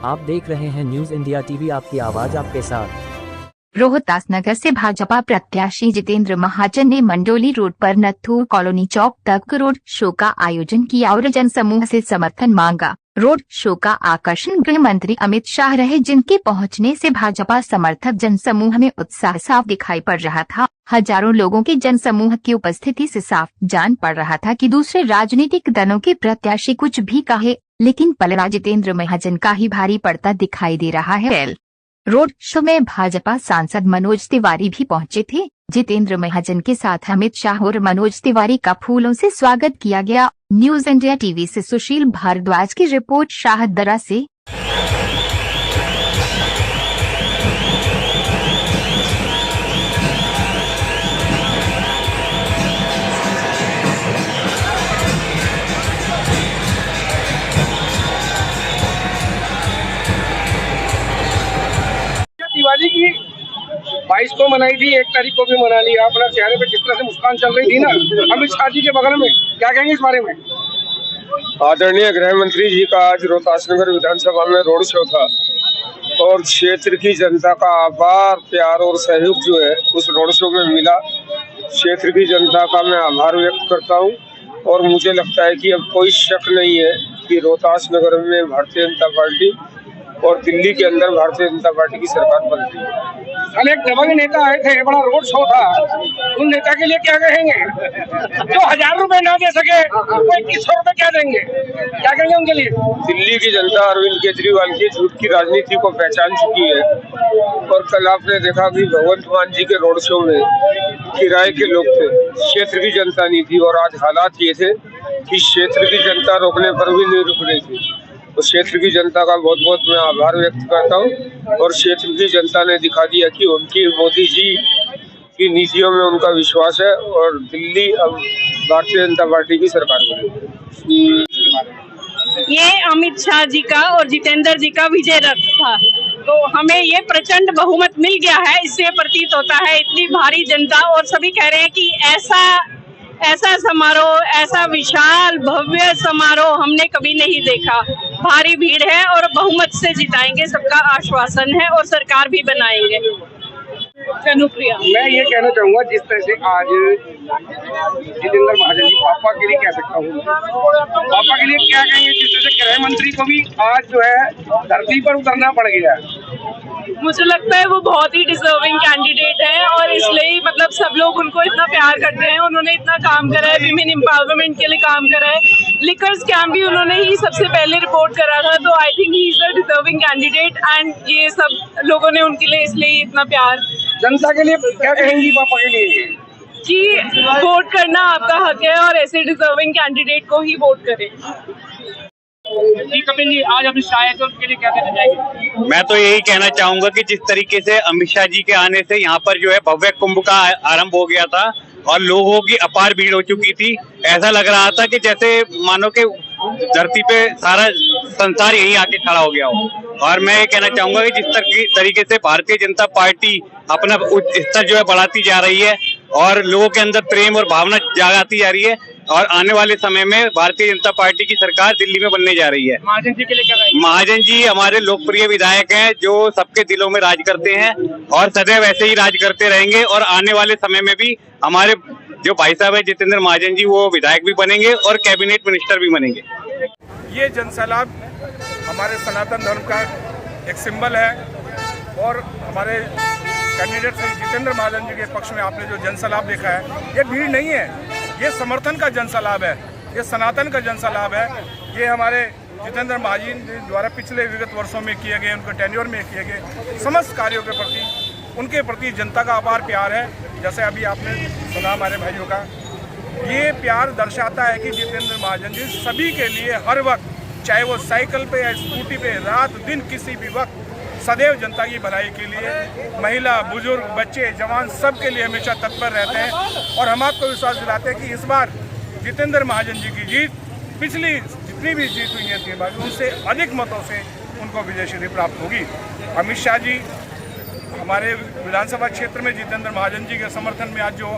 आप देख रहे हैं न्यूज इंडिया टीवी, आपकी आवाज आपके साथ। रोहतास नगर से भाजपा प्रत्याशी जितेंद्र महाजन ने मंडोली रोड पर नथू कॉलोनी चौक तक रोड शो का आयोजन किया और जनसमूह से समर्थन मांगा। रोड शो का आकर्षण गृह मंत्री अमित शाह रहे, जिनके पहुंचने से भाजपा समर्थक जनसमूह में उत्साह साफ दिखाई पड़ रहा था। हजारों लोगों के जनसमूह की उपस्थिति से साफ जान पड़ रहा था कि दूसरे राजनीतिक दलों के प्रत्याशी कुछ भी कहे, लेकिन पलड़ा जितेंद्र महाजन का ही भारी पड़ता दिखाई दे रहा है। रोड शो में भाजपा सांसद मनोज तिवारी भी पहुंचे थे। जितेंद्र महाजन के साथ अमित शाह और मनोज तिवारी का फूलों से स्वागत किया गया। न्यूज इंडिया टीवी से सुशील भारद्वाज की रिपोर्ट शाहदरा से। दिवाली की 22 को मनाई थी, 1 तारीख को भी मना ली। अपना चेहरे पे जिस तरह से मुस्कान चल रही थी ना अमित शाह जी के बगल में, क्या कहेंगे इस बारे में? आदरणीय गृह मंत्री जी का आज रोहतास नगर विधानसभा में रोड शो था और क्षेत्र की जनता का आभार, प्यार और सहयोग जो है उस रोड शो में मिला। क्षेत्र की जनता का मैं आभार व्यक्त करता हूं और मुझे लगता है कि अब कोई शक नहीं है कि रोहतास नगर में भारतीय जनता पार्टी और दिल्ली के अंदर भारतीय जनता पार्टी की सरकार बन रही है। कल एक दबंग नेता आए थे, बड़ा रोड शो था, उन नेता के लिए क्या कहेंगे? जो 1000 रुपए ना दे सके वो 2100 रुपए क्या देंगे? क्या कहेंगे उनके लिए? दिल्ली की जनता अरविंद केजरीवाल की झूठ की राजनीति को पहचान चुकी है और कल आपने देखा कि भगवंत मान जी के रोड शो में किराए के लोग थे, क्षेत्र की जनता नहीं थी। और आज हालात ये थे कि क्षेत्र की जनता रोकने पर भी नहीं रुक रही थी। तो क्षेत्र की जनता का बहुत बहुत मैं आभार व्यक्त करता हूँ और क्षेत्र की जनता ने दिखा दिया कि उनकी मोदी जी की नीतियों में उनका विश्वास है और दिल्ली अब भारतीय जनता पार्टी की सरकार बनेगी। ये अमित शाह जी का और जितेंद्र जी का विजय रथ था, तो हमें ये प्रचंड बहुमत मिल गया है। इससे प्रतीत होता है इतनी भारी जनता, और सभी कह रहे हैं कि ऐसा समारोह, ऐसा विशाल भव्य समारोह हमने कभी नहीं देखा। भारी भीड़ है और बहुमत से जिताएंगे, सबका आश्वासन है, और सरकार भी बनाएंगे। अनुप्रिया, मैं ये कहना चाहूँगा जिस तरह से आज जितेंद्र महाजन जी, पापा के लिए कह सकता हूँ, पापा के लिए क्या कहेंगे जिस तरह से गृह मंत्री को भी आज जो है धरती पर उतरना पड़ गया? मुझे लगता है वो बहुत ही डिजर्विंग कैंडिडेट है और इसलिए मतलब सब लोग उनको इतना प्यार करते हैं। उन्होंने इतना काम करा है, विमेन एम्पावरमेंट के लिए काम करा है, लिकर स्कैम भी उन्होंने ही सबसे पहले रिपोर्ट करा था। तो I think he is a deserving candidate and ये सब लोगों ने उनके लिए इसलिए इतना प्यार। जनता के लिए क्या कहेंगी पापा के लिए? कि वोट करना आपका हक है और ऐसे डिजर्विंग कैंडिडेट को ही वोट करें। जी कपिल जी, आज अमित शाह तो उनके लिए क्या कहना चाहेंगे? मैं तो यही कहना चाहूंगा कि जिस तरीके से अमित शाह जी के आने से यहाँ पर जो है भव्य कुंभ का आरंभ हो गया था और लोगों की अपार भीड़ हो चुकी थी। ऐसा लग रहा था कि जैसे मानो कि धरती पे सारा संसार यहीं आके खड़ा हो गया हो। और मैं ये कहना चाहूंगा कि जिस तरीके से भारतीय जनता पार्टी अपना उच्च स्तर जो है बढ़ाती जा रही है और लोगों के अंदर प्रेम और भावना जागाती जा रही है, और आने वाले समय में भारतीय जनता पार्टी की सरकार दिल्ली में बनने जा रही है। महाजन जी के लिए क्या कहेंगे? महाजन जी हमारे लोकप्रिय विधायक हैं जो सबके दिलों में राज करते हैं और सदैव ऐसे ही राज करते रहेंगे, और आने वाले समय में भी हमारे जो भाई साहब है जितेंद्र महाजन जी, वो विधायक भी बनेंगे और कैबिनेट मिनिस्टर भी बनेंगे। ये जनसैलाब हमारे सनातन धर्म का एक सिंबल है और हमारे कैंडिडेट श्री जितेंद्र महाजन जी के पक्ष में आपने जो जनसैलाब देखा है, ये भीड़ नहीं है, ये समर्थन का जनसैलाब है, ये सनातन का जनसैलाब है। ये हमारे जितेंद्र महाजन जी द्वारा पिछले विगत वर्षों में किए गए, उनके टेन्योर में किए गए समस्त कार्यों के प्रति, उनके प्रति जनता का अपार प्यार है। जैसे अभी आपने सुना हमारे भाइयों का, ये प्यार दर्शाता है कि जितेंद्र महाजन जी सभी के लिए हर वक्त, चाहे वो साइकिल पे या स्कूटी पे, रात दिन किसी भी वक्त सदैव जनता की भलाई के लिए, महिला, बुजुर्ग, बच्चे, जवान सबके लिए हमेशा तत्पर रहते हैं। और हम आपको विश्वास दिलाते हैं कि इस बार जितेंद्र महाजन जी की जीत पिछली जितनी भी जीत हुई है 3 बार, उनसे अधिक मतों से उनको विजय श्री प्राप्त होगी। अमित शाह जी हमारे विधानसभा क्षेत्र में जितेंद्र महाजन जी के समर्थन में आज जो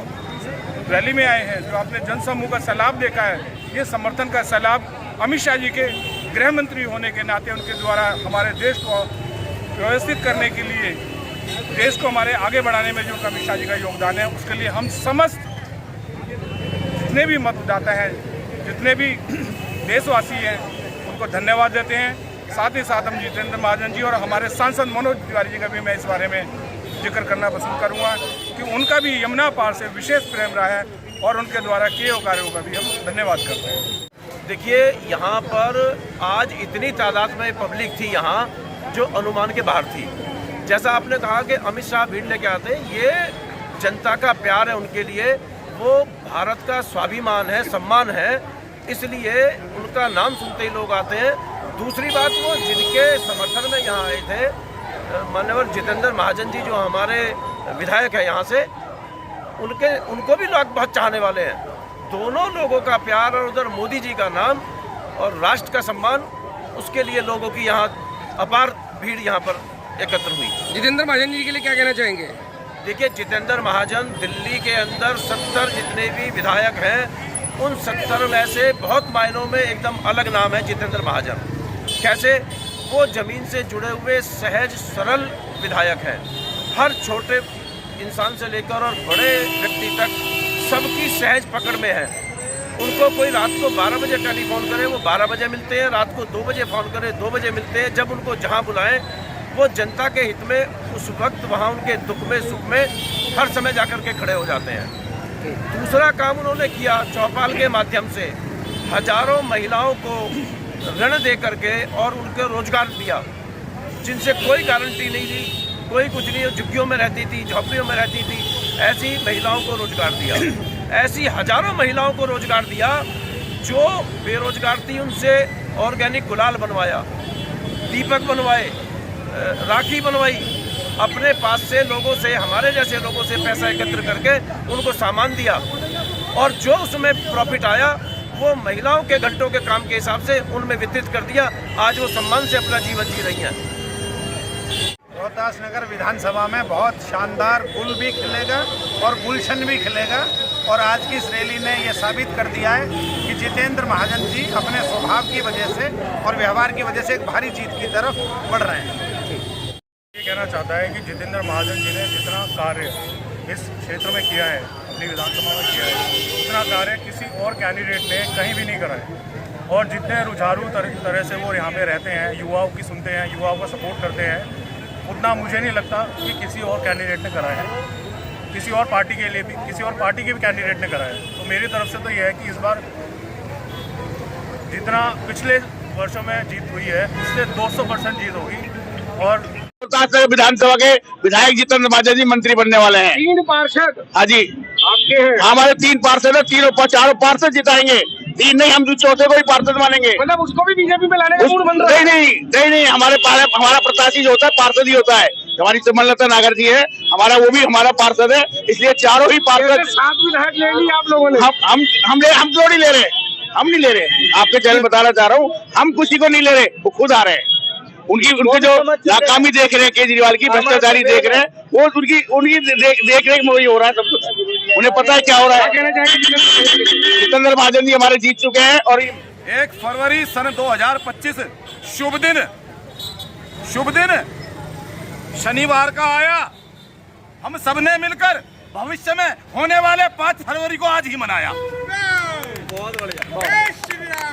रैली में आए हैं, जो आपने जनसमूह का सैलाब देखा है, ये समर्थन का सैलाब अमित शाह जी के गृह मंत्री होने के नाते उनके द्वारा हमारे देश को व्यवस्थित करने के लिए, देश को हमारे आगे बढ़ाने में जो अमित शाह जी का योगदान है, उसके लिए हम समस्त जितने भी मतदाता हैं, जितने भी देशवासी हैं, उनको धन्यवाद देते हैं। साथ ही साथ हम जितेंद्र महाजन जी और हमारे सांसद मनोज तिवारी जी का भी मैं इस बारे में जिक्र करना पसंद करूंगा कि उनका भी यमुना पार से विशेष प्रेम रहा है और उनके द्वारा किए कार्यों का भी हम धन्यवाद करते हैं। देखिए, यहाँ पर आज इतनी तादाद में पब्लिक थी यहाँ जो अनुमान के बाहर थी। जैसा आपने कहा कि अमित शाह भीड़ लेके आते, ये जनता का प्यार है उनके लिए, वो भारत का स्वाभिमान है, सम्मान है, इसलिए उनका नाम सुनते ही लोग आते हैं। दूसरी बात, वो जिनके समर्थन में यहाँ आए थे, माननीय जितेंद्र महाजन जी जो हमारे विधायक है यहाँ से, उनको भी लोग बहुत चाहने वाले हैं। दोनों लोगों का प्यार और उधर मोदी जी का नाम और राष्ट्र का सम्मान, उसके लिए लोगों की यहाँ अपार भीड़ यहाँ पर एकत्र हुई। जितेंद्र महाजन जी के लिए क्या कहना चाहेंगे? देखिए, जितेंद्र महाजन दिल्ली के अंदर 70 जितने भी विधायक हैं, उन 70 में से बहुत मायनों में एकदम अलग नाम है जितेंद्र महाजन। कैसे? वो ज़मीन से जुड़े हुए सहज सरल विधायक हैं। हर छोटे इंसान से लेकर और बड़े व्यक्ति तक सबकी सहज पकड़ में है। उनको कोई रात को 12 बजे टेलीफोन करे, वो 12 बजे मिलते हैं, रात को 2 बजे फ़ोन करे, 2 बजे मिलते हैं। जब उनको जहाँ बुलाएं, वो जनता के हित में उस वक्त वहाँ उनके दुख में सुख में हर समय जाकर के खड़े हो जाते हैं। दूसरा काम उन्होंने किया, चौपाल के माध्यम से हजारों महिलाओं को ऋण दे करके और उनको रोजगार दिया, जिनसे कोई गारंटी नहीं थी, कोई कुछ नहीं, झुग्गियों में रहती थी, झोपड़ियों में रहती थी, ऐसी महिलाओं को रोजगार दिया। ऐसी हजारों महिलाओं को रोजगार दिया जो बेरोजगार थी, उनसे ऑर्गेनिक गुलाल बनवाया, दीपक बनवाए, राखी बनवाई, अपने पास से लोगों से, हमारे जैसे लोगों से पैसा एकत्र करके उनको सामान दिया, और जो उसमें प्रॉफिट आया वो महिलाओं के घंटों के काम के हिसाब से उनमें वितरित कर दिया। आज वो सम्मान से अपना जीवन जी रही हैं। रोहतास नगर विधानसभा में बहुत शानदार गुल भी खिलेगा और गुलशन भी खिलेगा, और आज की इस रैली ने ये साबित कर दिया है कि जितेंद्र महाजन जी अपने स्वभाव की वजह से और व्यवहार की वजह से एक भारी जीत की तरफ बढ़ रहे हैं। ये कहना चाहता है कि जितेंद्र महाजन जी ने जितना कार्य इस क्षेत्र में किया है, अपनी विधानसभा में किया है, उतना कार्य किसी और कैंडिडेट ने कहीं भी नहीं करा है। और जितने रुझारू तरह से वो यहाँ पे रहते हैं, युवाओं की सुनते हैं, युवाओं का सपोर्ट करते हैं, उतना मुझे नहीं लगता कि किसी और कैंडिडेट ने करा है, किसी और पार्टी के लिए भी, किसी और पार्टी के भी कैंडिडेट ने करा है। तो मेरी तरफ से तो यह है कि इस बार जितना पिछले वर्षों में जीत हुई है, उससे 200% जीत होगी। और विधानसभा के विधायक जितेंद्र महाजन जी मंत्री बनने वाले हैं। 3 पार्षद हाँ जी, आपके हैं? हमारे 3 पार्षद है, 4 पार्षद जिताएंगे। 3 नहीं, हम चौथे को ही पार्षद मानेंगे। मतलब उसको भी बीजेपी में लाने का मूड बन रहा है? नहीं, हमारा प्रत्याशी जो होता है पार्षद ही होता है। हमारी सुमनलता नागर जी है, वो भी हमारा पार्षद है, इसलिए चारों ही पार्षद। 7 विधायक ले लिए आप लोगों ने? हम थोड़ी ले रहे, हम नहीं ले रहे। आपके चैनल बताना चाह रहा हूँ, हम किसी को नहीं ले रहे, वो खुद आ रहे हैं। उनके जो नाकामी देख रहे हैं, केजरीवाल की भ्रष्टाचारी देख रहे हैं, वो उनकी देख रेख में वही हो रहा है सब कुछ। उन्हें पता है क्या हो रहा है। जितेंद्र महाजन जी हमारे जीत चुके हैं। और 1 फरवरी सन 2025 शुभ दिन शनिवार का आया। हम सबने मिलकर भविष्य में होने वाले 5 फरवरी को आज ही मनाया। बहुत बढ़िया।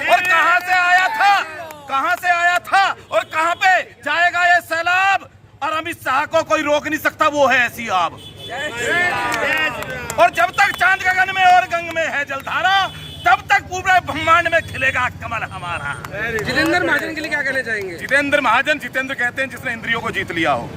और कहां से आया था और कहां पे जाएगा ये सैलाब, और अमित शाह को कोई रोक नहीं सकता, वो है ऐसी आब। और जब तक चांद गगन में और गंग में है जलधारा, तब तक पूरे ब्रह्मांड में खिलेगा कमल हमारा। जितेंद्र महाजन के लिए क्या कहना चाहेंगे? जितेंद्र कहते हैं जिसने इंद्रियों को जीत लिया हो,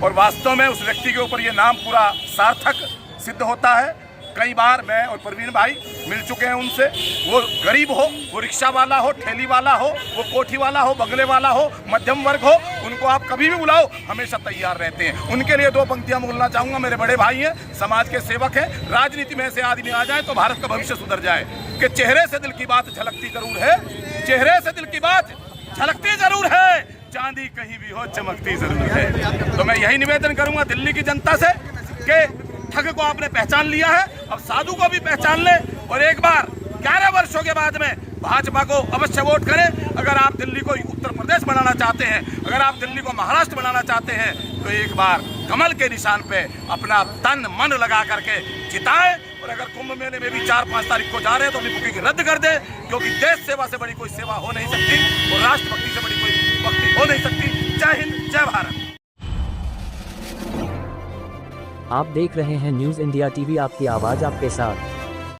और वास्तव में उस व्यक्ति के ऊपर ये नाम पूरा सार्थक सिद्ध होता है। कई बार मैं और प्रवीण भाई मिल चुके हैं उनसे। वो गरीब हो, वो रिक्शा वाला हो, ठेली वाला हो, वो कोठी वाला हो, बंगले वाला हो, मध्यम वर्ग हो, उनको आप कभी भी बुलाओ, हमेशा तैयार रहते हैं। उनके लिए 2 पंक्तियां बोलना चाहूँगा। मेरे बड़े भाई हैं, समाज के सेवक हैं। राजनीति में ऐसे आदमी आ जाए तो भारत का भविष्य सुधर जाए। कि चेहरे से दिल की बात झलकती जरूर है, चेहरे से दिल की बात झलकती जरूर है, चांदी कहीं भी हो चमकती जरूर है। तो मैं यही निवेदन करूंगा दिल्ली की जनता से कि ठग को आपने पहचान लिया है, अब साधु को भी पहचान ले, और एक बार 11 वर्षों के बाद में भाजपा को अवश्य वोट करें। अगर आप दिल्ली को उत्तर प्रदेश बनाना चाहते हैं, अगर आप दिल्ली को महाराष्ट्र बनाना चाहते हैं, तो एक बार कमल के निशान पे अपना तन मन लगा करके जिताएं। और अगर कुंभ मेले में भी 4-5 तारीख को जा रहे हैं तो अपनी बुकिंग रद्द कर दें, क्योंकि देश सेवा से बड़ी कोई सेवा हो नहीं सकती और राष्ट्रभक्ति से बड़ी कोई भक्ति हो नहीं सकती। जय हिंद, जय भारत। आप देख रहे हैं न्यूज़ इंडिया टीवी, आपकी आवाज़ आपके साथ।